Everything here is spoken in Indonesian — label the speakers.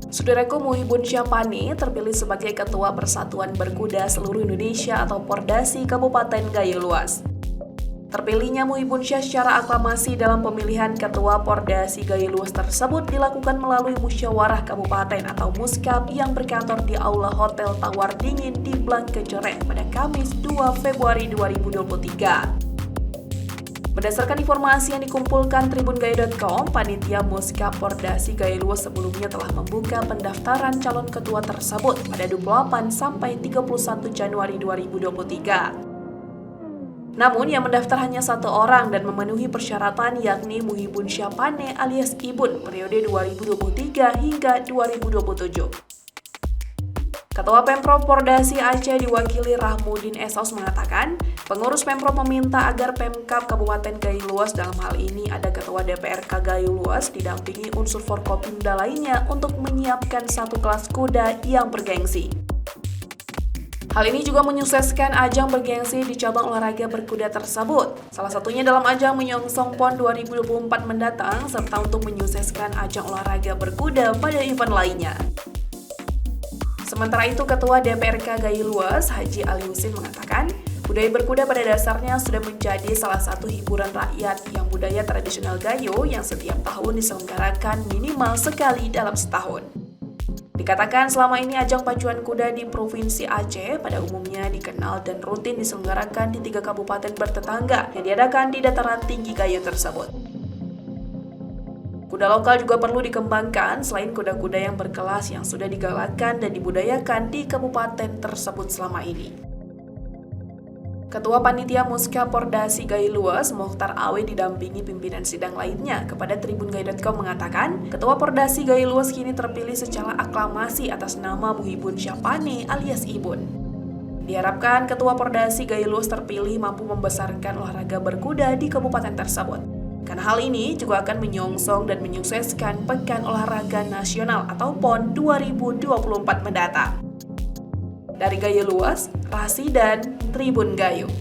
Speaker 1: Saudaraku, Muhibun Syahpane terpilih sebagai Ketua Persatuan Berkuda Seluruh Indonesia atau Pordasi Kabupaten Gayo Luas. Terpilihnya Muhibun Syah secara aklamasi dalam pemilihan Ketua Pordasi Gayo Luas tersebut dilakukan melalui Musyawarah Kabupaten atau Muskap yang berkantor di Aula Hotel Tawar Dingin di Blangkeceret pada Kamis 2 Februari 2023. Berdasarkan informasi yang dikumpulkan tribungayo.com, panitia Muskap Pordasi Gayo Luas sebelumnya telah membuka pendaftaran calon ketua tersebut pada 28 sampai 31 Januari 2023. Namun yang mendaftar hanya satu orang dan memenuhi persyaratan, yakni Muhibun Syahpane alias Ibun periode 2023 hingga 2027. Ketua Pemprov Pordasi Aceh diwakili Rahmudin Esaus mengatakan, pengurus Pemprov meminta agar Pemkab Kabupaten Gayo Luas, dalam hal ini ada Ketua DPRK Gayo Luas, didampingi unsur Forkopimda lainnya untuk menyiapkan satu kelas kuda yang bergengsi. Hal ini juga menyukseskan ajang bergengsi di cabang olahraga berkuda tersebut. Salah satunya dalam ajang menyongsong PON 2024 mendatang, serta untuk menyukseskan ajang olahraga berkuda pada event lainnya. Sementara itu, Ketua DPRK Gayo Luas, Haji Ali Husin mengatakan, budaya berkuda pada dasarnya sudah menjadi salah satu hiburan rakyat yang budaya tradisional Gayo yang setiap tahun diselenggarakan minimal sekali dalam setahun. Dikatakan selama ini ajang pacuan kuda di Provinsi Aceh pada umumnya dikenal dan rutin diselenggarakan di 3 kabupaten bertetangga yang diadakan di dataran tinggi Gayo tersebut. Kuda lokal juga perlu dikembangkan selain kuda-kuda yang berkelas yang sudah digalakkan dan dibudayakan di kabupaten tersebut selama ini. Ketua Panitia Muskap Pordasi Gayo Luas, Mokhtar Awe, didampingi pimpinan sidang lainnya kepada tribungayo.com mengatakan, Ketua Pordasi Gayo Luas kini terpilih secara aklamasi atas nama Muhibun Syahpane alias Ibun. Diharapkan Ketua Pordasi Gayo Luas terpilih mampu membesarkan olahraga berkuda di kabupaten tersebut. Karena hal ini juga akan menyongsong dan menyukseskan Pekan Olahraga Nasional atau PON 2024 mendatang. Dari Gayo Luas, Rasidan, Tribun Gayo.